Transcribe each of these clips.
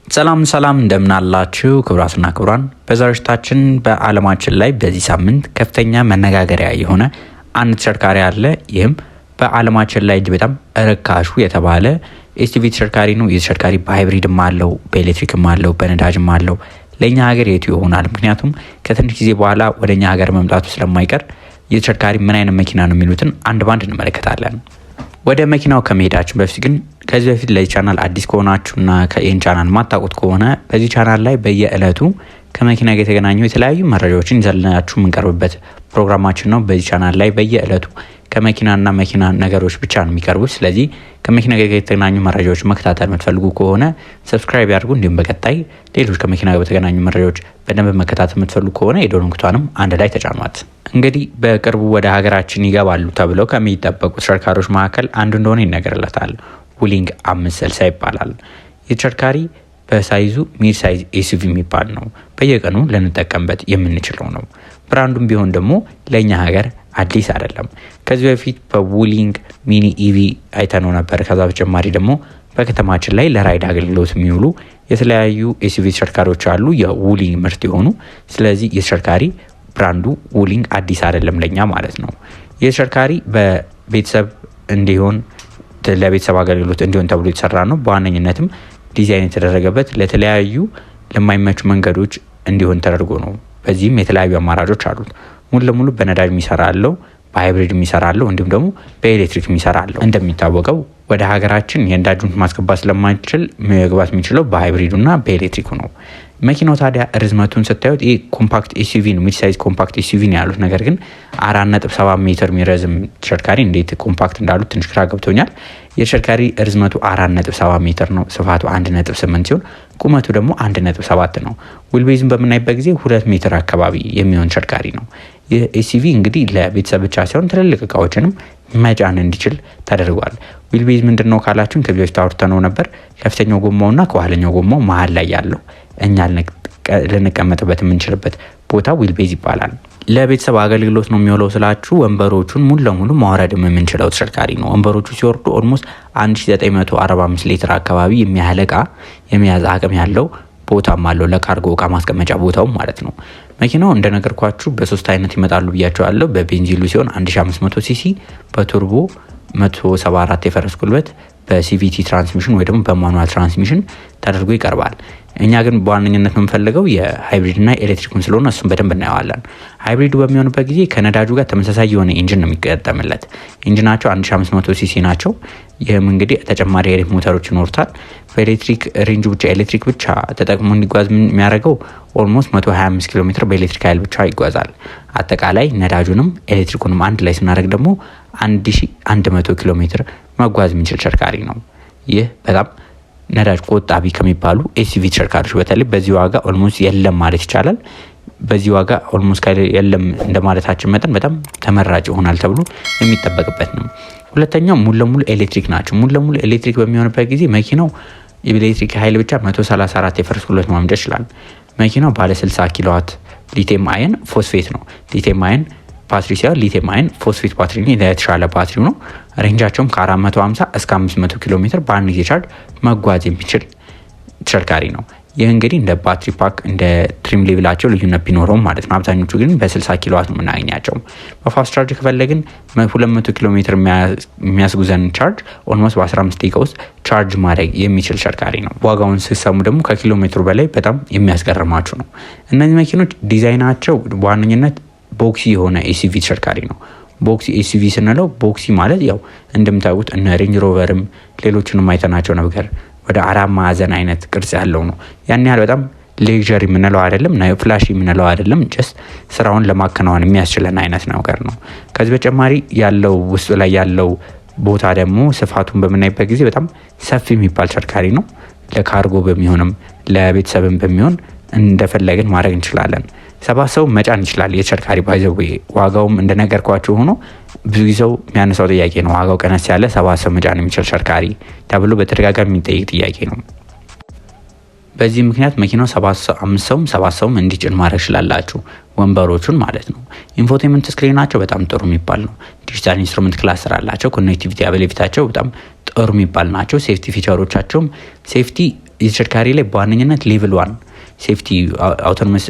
ሰላም እንደምን አላችሁ ክቡራትና ክቡራን። በዛሬታችን በዓለማችን ላይ በዚህ ሳምንት ከፍተኛ መነጋገሪያ የሆነ አንድ ተሽከርካሪ አለ። ይህም በዓለማችን ላይ በጣም ርካሹ የተባለ ኤስዩቪ ተሽከርካሪ ነው። ይህ ተሽከርካሪ በሃይብሪድም አለው፣ በኤሌክትሪክም አለው፣ በነዳጅም አለው። ለኛ ሀገር የቱ ይሆናል? ምክንያቱም ከትንሽ ጊዜ በኋላ ወደኛ ሀገር መምጣቱ ስለማይቀር ይህ ተሽከርካሪ ምን አይነት መኪና ነው የሚሉትን አንድ ባንድ እንመለከታለን። ወደ መኪናው ከመሄዳችን በፊት ግን ከዚህ በፊት ለዚህ ቻናል አዲስ ከሆናችሁና ከይህን ቻናል ማታውቁት ከሆነ በዚህ ቻናል ላይ በየዕለቱ ከመኪና ጋር የተገናኙ የተለያዩ መረጃዎችን ይዘልናችሁ የምንቀርብበት ፕሮግራማችን ነው። በዚህ ቻናል ላይ በየዕለቱ ከመኪናና መኪና ነገሮች ብቻ ነው የሚቀርቡት። ስለዚህ ከመኪና ጋር የተገናኙ መረጃዎች መከታተል የምትፈልጉ ከሆነ ሰብስክራይብ ያድርጉ። እንዲሁም በቀጣይ ሌሎች ከመኪና ጋር የተገናኙ መረጃዎች በደንብ መከታተል የምትፈልጉ ከሆነ የደወል ምልክቱንም አንድ ላይ ተጫኗት። እንግዲህ በቅርቡ ወደ ሀገራችን ይገባሉ ተብለው ከሚጠበቁ ተሽከርካሪዎች መካከል አንዱ እንደሆነ ይነገርለታል። ውሊንግ 560 ይባላል። ይህ ተሽከርካሪ በሳይዙ ሚድ ሳይዝ ኤስዩቪ የሚባል ነው። በየቀኑ ልንጠቀምበት የምንችለው ነው። ብራንዱም ቢሆን ደግሞ ለእኛ ሀገር አዲስ አይደለም። ከዚህ በፊት በውሊንግ ሚኒ ኢቪ አይተነው ነበር። ከዛ በተጨማሪ ደግሞ በከተማችን ላይ ለራይድ አገልግሎት የሚውሉ የተለያዩ ኤስዩቪ ተሽከርካሪዎች አሉ፣ የውሊንግ ምርት የሆኑ። ስለዚህ የተሽከርካሪ ብራንዱ ውሊንግ አዲስ አይደለም ለኛ ማለት ነው። የተሽከርካሪ በቤተሰብ እንዲሆን ለቤተሰብ አገልግሎት እንዲሆን ተብሎ የተሰራ ነው። በዋነኝነትም ዲዛይን የተደረገበት ለተለያዩ ለማይመቹ መንገዶች እንዲሆን ተደርጎ ነው። በዚህም የተለያዩ አማራጮች አሉት። ሙሉ ለሙሉ በነዳጅ የሚሰራ አለው፣ በሃይብሪድ የሚሰራ አለው፣ እንዲሁም ደግሞ በኤሌክትሪክ የሚሰራ አለው። እንደሚታወቀው ወደ ሀገራችን የነዳጁን ማስገባት ስለማይችል መግባት የሚችለው በሃይብሪዱና በኤሌክትሪኩ ነው። መኪናው ታዲያ ርዝመቱን ስታዩት ይህ ኮምፓክት ኤስዩቪ ነው፣ ሚድ ሳይዝ ኮምፓክት ኤስዩቪ ነው ያሉት። ነገር ግን 4.7 ሜትር የሚረዝም ተሽከርካሪ እንዴት ኮምፓክት እንዳሉት ትንሽ ግራ ገብቶኛል። የተሽከርካሪ ርዝመቱ 4.7 ሜትር ነው፣ ስፋቱ 1.8 ሲሆን ቁመቱ ደግሞ 1.7 ነው። ዊልቤዝን በምናይበት ጊዜ 2 ሜትር አካባቢ የሚሆን ተሽከርካሪ ነው። ይህ ኤስዩቪ እንግዲህ ለቤተሰብ ብቻ ሳይሆን ትልልቅ እቃዎችንም መጫን እንዲችል ተደርጓል። ዊልቤዝ ምንድን ነው ካላችሁን ከዚህ በፊት አውርተነው ነበር። ከፊተኛው ጎማውና ከኋለኛው ጎማው መሀል ላይ ያለው እኛ ልንቀመጥበት የምንችልበት ቦታ ዊልቤዝ ይባላል። ለቤተሰብ አገልግሎት ነው የሚውለው ስላችሁ ወንበሮቹን ሙሉ ለሙሉ ማውረድም የምንችለው ተሽከርካሪ ነው። ወንበሮቹ ሲወርዱ ኦልሞስት 1945 ሊትር አካባቢ የሚያህል እቃ የመያዝ አቅም ያለው ቦታም አለው፣ ለካርጎ እቃ ማስቀመጫ ቦታው ማለት ነው። መኪናው እንደነገርኳችሁ በሶስት አይነት ይመጣሉ ብያቸዋለሁ። በቤንዚሉ ሲሆን 1500 ሲሲ፣ በቱርቦ 174 የፈረስ ጉልበት፣ በሲቪቲ ትራንስሚሽን ወይ ደግሞ በማኑዋል ትራንስሚሽን ተደርጎ ይቀርባል። እኛ ግን በዋነኝነት የምንፈልገው የሃይብሪድና ኤሌክትሪኩን ስለሆነ እሱን በደንብ እናየዋለን። ሃይብሪዱ በሚሆንበት ጊዜ ከነዳጁ ጋር ተመሳሳይ የሆነ ኢንጂን ነው የሚገጠምለት። ኢንጂናቸው 1500 ሲሲ ናቸው። ይህም እንግዲህ ተጨማሪ የኤሌክትሪክ ሞተሮች ይኖሩታል። በኤሌክትሪክ ሬንጅ ብቻ ኤሌክትሪክ ብቻ ተጠቅሞ እንዲጓዝ የሚያደርገው ኦልሞስት 125 ኪሎ ሜትር በኤሌክትሪክ ኃይል ብቻ ይጓዛል። አጠቃላይ ነዳጁንም ኤሌክትሪኩንም አንድ ላይ ስናደርግ ደግሞ 1100 ኪሎ ሜትር መጓዝ የሚችል ተሽከርካሪ ነው። ይህ በጣም ነዳጅ ቆጣቢ ከሚባሉ ኤስዩቪ ተሽከርካሪዎች በተለይ በዚህ ዋጋ ኦልሞስት የለም ማለት ይቻላል። በዚህ ዋጋ ኦልሞስት የለም እንደማለታችን መጠን በጣም ተመራጭ ይሆናል ተብሎ የሚጠበቅበት ነው። ሁለተኛው ሙሉ ለሙሉ ኤሌክትሪክ ናቸው። ሙሉ ለሙሉ ኤሌክትሪክ በሚሆንበት ጊዜ መኪናው የኤሌክትሪክ ኃይል ብቻ 134 የፈረስ ጉልበት ማምጫ ይችላል። መኪናው ባለ 60 ኪሎዋት ሊቲየም አየን ፎስፌት ነው። ሊቲየም አየን ባትሪ ሲሆን ሊቲየም አየን ፎስፌት ባትሪ ነው፣ የተሻለ ባትሪው ነው። ሬንጃቸውም ከ450 እስከ 500 ኪሎ ሜትር በአንድ ጊዜ ቻርጅ መጓዝ የሚችል ተሽከርካሪ ነው። ይህ እንግዲህ እንደ ባትሪ ፓክ እንደ ትሪም ሌቭላቸው ልዩነት ቢኖረውም ማለት ነው። አብዛኞቹ ግን በ60 ኪሎዋት ነው የምናገኛቸው። በፋስት ቻርጅ ከፈለግን 200 ኪሎ ሜትር የሚያስጉዘን ቻርጅ ኦልሞስት በ15 ደቂቃ ውስጥ ቻርጅ ማድረግ የሚችል ተሽከርካሪ ነው። ዋጋውን ስትሰሙ ደግሞ ከኪሎ ሜትሩ በላይ በጣም የሚያስገርማችሁ ነው። እነዚህ መኪኖች ዲዛይናቸው በዋነኝነት ቦክሲ የሆነ ኤስዩቪ ተሽከርካሪ ነው። ቦክሲ ኤስዩቪ ስንለው ቦክሲ ማለት ያው እንደምታውቁት እነ ሬንጅ ሮቨርም ሌሎችንም አይተናቸው ነገር ወደ 4 ማዕዘን አይነት ቅርጽ ያለው ነው። ያን ያህል በጣም ሌክዠሪ የምንለው አይደለም፣ ፍላሽ የምንለው አይደለም። ጀስት ስራውን ለማከናወን የሚያስችለን አይነት ነገር ነው። ከዚህ በተጨማሪ ያለው ውስጡ ላይ ያለው ቦታ ደግሞ ስፋቱን በምናይበት ጊዜ በጣም ሰፊ የሚባል ተሽከርካሪ ነው። ለካርጎ በሚሆንም ለቤተሰብም በሚሆን እንደፈለግን ማድረግ እንችላለን። 7 ሰው መጫን ይችላል የተሽከርካሪ ባይዘው። ዋጋውም እንደነገርኳችሁ ሆኖ ብዙ ሰው የሚያነሳው ጥያቄ ነው። ዋጋው ቀነስ ያለ 7 ሰው መጫን የሚችል ተሽከርካሪ ተብሎ በተደጋጋሚ የሚጠይቅ ጥያቄ ነው። በዚህ ምክንያት መኪናው 7 ሰውም እንዲጭን ማድረግ ይችላላችሁ፣ ወንበሮቹን ማለት ነው። ኢንፎቴመንት ስክሪናቸው በጣም ጥሩ የሚባል ነው። ዲጂታል ኢንስትሩመንት ክላስተር አላቸው። ኮኔክቲቪቲ አበሌቪታቸው በጣም ጥሩ የሚባል ናቸው። ሴፍቲ ፊቸሮቻቸውም ሴፍቲ የተሽከርካሪ ላይ በዋነኝነት ሌቭል 1 ሴፍቲ አውቶኖመስ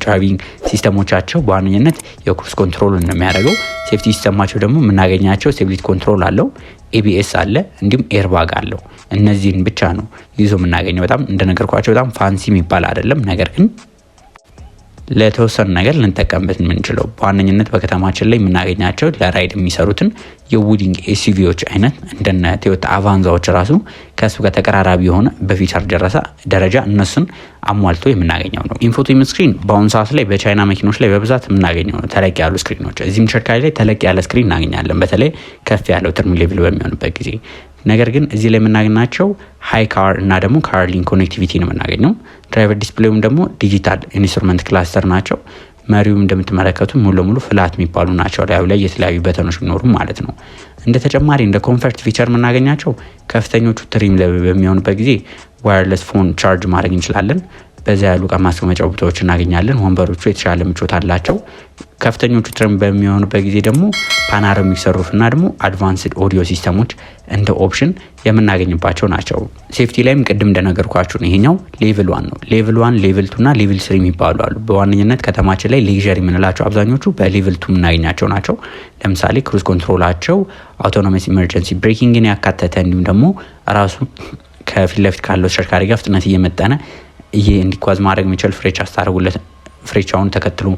ድራይቪንግ ሲስተሞቻቸው በዋነኝነት የክሩዝ ኮንትሮል ነው የሚያደርገው። ሴፍቲ ሲስተማቸው ደግሞ የምናገኛቸው ስቴቢሊቲ ኮንትሮል አለው፣ ኤቢኤስ አለ፣ እንዲሁም ኤርባግ አለው። እነዚህን ብቻ ነው ይዞ የምናገኘው። በጣም እንደነገርኳቸው በጣም ፋንሲ የሚባል አይደለም፣ ነገር ግን ለተወሰኑ ነገር ልንጠቀምበት የምንችለው በዋነኝነት በከተማችን ላይ የምናገኛቸው ለራይድ የሚሰሩትን የውዲንግ ኤስዩቪዎች አይነት እንደነ ቶዮታ አቫንዛዎች ራሱ ከሱ ጋር ተቀራራቢ የሆነ በፊቸር ደረጃ እነሱን አሟልቶ የምናገኘው ነው። ኢንፎቴመንት ስክሪን በአሁኑ ሰዓት ላይ በቻይና መኪኖች ላይ በብዛት የምናገኘው ነው። ተለቅ ያሉ ስክሪኖች እዚህም ተሽከርካሪ ላይ ተለቅ ያለ ስክሪን እናገኛለን፣ በተለይ ከፍ ያለው ትርም ሌቭል በሚሆንበት ጊዜ። ነገር ግን እዚህ ላይ የምናገኛቸው ሃይ ካር እና ደግሞ ካር ሊንክ ኮኔክቲቪቲ ነው የምናገኘው። ድራይቨር ዲስፕሌውም ደግሞ ዲጂታል ኢንስትሩመንት ክላስተር ናቸው። መሪውም እንደምትመለከቱ ሙሉ ለሙሉ ፍላት የሚባሉ ናቸው። ላይ የተለያዩ በተኖች ቢኖሩም ማለት ነው። እንደ ተጨማሪ እንደ ኮንፈርት ፊቸር የምናገኛቸው ከፍተኞቹ ትሪም በሚሆንበት ጊዜ ዋየርለስ ፎን ቻርጅ ማድረግ እንችላለን። በዛ ያሉ እቃ ማስቀመጫ ቦታዎች እናገኛለን። ወንበሮቹ የተሻለ ምቾት አላቸው። ከፍተኞቹ ትሪም በሚሆኑበት ጊዜ ደግሞ ፓናሮሚክ ሰሩፍና ደግሞ አድቫንስድ ኦዲዮ ሲስተሞች እንደ ኦፕሽን የምናገኝባቸው ናቸው። ሴፍቲ ላይም ቅድም እንደነገርኳችሁ ነው። ይሄኛው ሌቭል 1 ነው። ሌቭል 1 ሌቭል 2 እና ሌቭል 3 የሚባሉ አሉ። በዋነኝነት ከተማችን ላይ ሌጀር የምንላቸው አብዛኞቹ በሌቭል 2 የምናገኛቸው ናቸው። ለምሳሌ ክሩዝ ኮንትሮላቸው አውቶኖመስ ኢመርጀንሲ ብሬኪንግን ያካተተ እንዲሁም ደግሞ ራሱ ከፊት ለፊት ካለው ተሽከርካሪ ጋር ፍጥነት እየመጠነ እንዲጓዝ ማድረግ የሚችል ፍሬቻ አስታርጉለት ፍሬቻውን ተከትሎ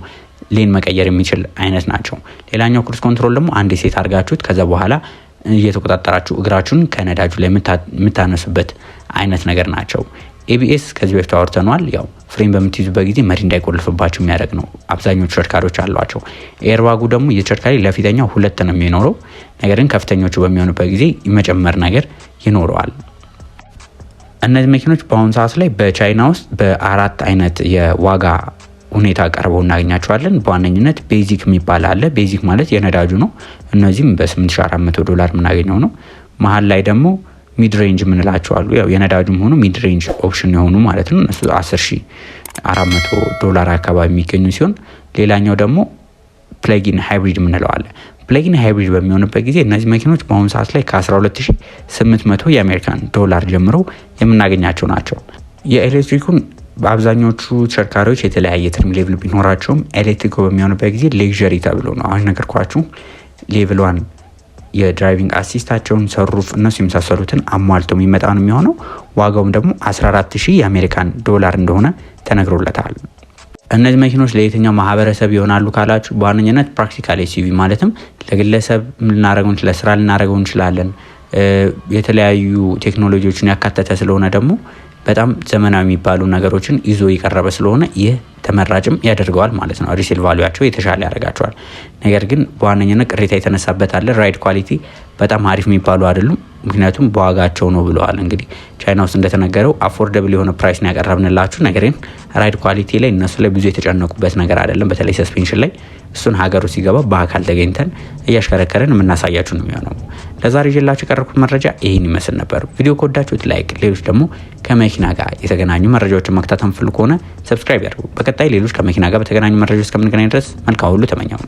ሌን መቀየር የሚችል አይነት ናቸው። ሌላኛው ክሩዝ ኮንትሮል ደግሞ አንድ ሴት አድርጋችሁት ከዛ በኋላ እየተቆጣጠራችሁ እግራችሁን ከነዳጁ ላይ የምታነሱበት አይነት ነገር ናቸው። ኤቢኤስ ከዚህ በፊት አውርተኗል። ያው ፍሬም በምትይዙበት ጊዜ መሪ እንዳይቆልፍባችሁ የሚያደርግ ነው። አብዛኞቹ ተሽከርካሪዎች አሏቸው። ኤርባጉ ደግሞ የተሽከርካሪ ለፊተኛው 2 ነው የሚኖረው፣ ነገር ግን ከፍተኞቹ በሚሆኑበት ጊዜ መጨመር ነገር ይኖረዋል። እነዚህ መኪኖች በአሁኑ ሰዓት ላይ በቻይና ውስጥ በ4 አይነት የዋጋ ሁኔታ ቀርበው እናገኛቸዋለን። በዋነኝነት ቤዚክ የሚባል አለ። ቤዚክ ማለት የነዳጁ ነው። እነዚህም $8400 የምናገኘው ነው። መሀል ላይ ደግሞ ሚድ ሬንጅ የምንላቸው አሉ። ያው የነዳጁም ሆኖ ሚድ ሬንጅ ኦፕሽን የሆኑ ማለት ነው። እነሱ $10400 አካባቢ የሚገኙ ሲሆን ሌላኛው ደግሞ ፕለጊን ሃይብሪድ የምንለው አለ። ፕለጊን ሃይብሪድ በሚሆንበት ጊዜ እነዚህ መኪኖች በአሁኑ ሰዓት ላይ ከ12800 የአሜሪካን ዶላር ጀምሮ የምናገኛቸው ናቸው። የኤሌክትሪኩን በአብዛኞቹ ተሽከርካሪዎች የተለያየ ትሪም ሌቭል ቢኖራቸውም ኤሌክትሪክ በሚሆንበት ጊዜ ሌክዠሪ ተብሎ ነው አሁን ነገርኳችሁ። ሌቭል 1 የድራይቪንግ አሲስታቸውን ሰሩፍ እነሱ የመሳሰሉትን አሟልቶ የሚመጣ ነው የሚሆነው። ዋጋውም ደግሞ 14000 የአሜሪካን ዶላር እንደሆነ ተነግሮለታል። እነዚህ መኪኖች ለየትኛው ማህበረሰብ ይሆናሉ ካላችሁ በዋነኝነት ፕራክቲካል ኤስዩቪ ማለትም ለግለሰብ ልናደርገው እንችላለን፣ ለስራ ልናደርገው እንችላለን። የተለያዩ ቴክኖሎጂዎችን ያካተተ ስለሆነ ደግሞ በጣም ዘመናዊ የሚባሉ ነገሮችን ይዞ የቀረበ ስለሆነ ይህ ተመራጭም ያደርገዋል ማለት ነው። ሪሴል ቫሉያቸው የተሻለ ያደርጋቸዋል። ነገር ግን በዋነኝነት ቅሬታ የተነሳበት አለ። ራይድ ኳሊቲ በጣም አሪፍ የሚባሉ አይደሉም። ምክንያቱም በዋጋቸው ነው ብለዋል። እንግዲህ ቻይና ውስጥ እንደተነገረው አፎርደብል የሆነ ፕራይስ ነው ያቀረብንላችሁ። ነገር ግን ራይድ ኳሊቲ ላይ እነሱ ላይ ብዙ የተጨነቁበት ነገር አይደለም። በተለይ ሰስፔንሽን ላይ እሱን ሀገሩ ሲገባ በአካል ተገኝተን እያሽከረከረን የምናሳያችሁ ነው የሚሆነው። ለዛሬ ይዤላችሁ የቀረብኩት መረጃ ይህን ይመስል ነበር። ቪዲዮ ከወዳችሁት ላይክ፣ ሌሎች ደግሞ ከመኪና ጋር የተገናኙ መረጃዎችን መከታተል ፈልጉ ከሆነ ሰብስክራይብ ያድርጉ። በቀጣይ ሌሎች ከመኪና ጋር በተገናኙ መረጃዎች እስከምንገናኝ ድረስ መልካም ሁሉ ተመኘው።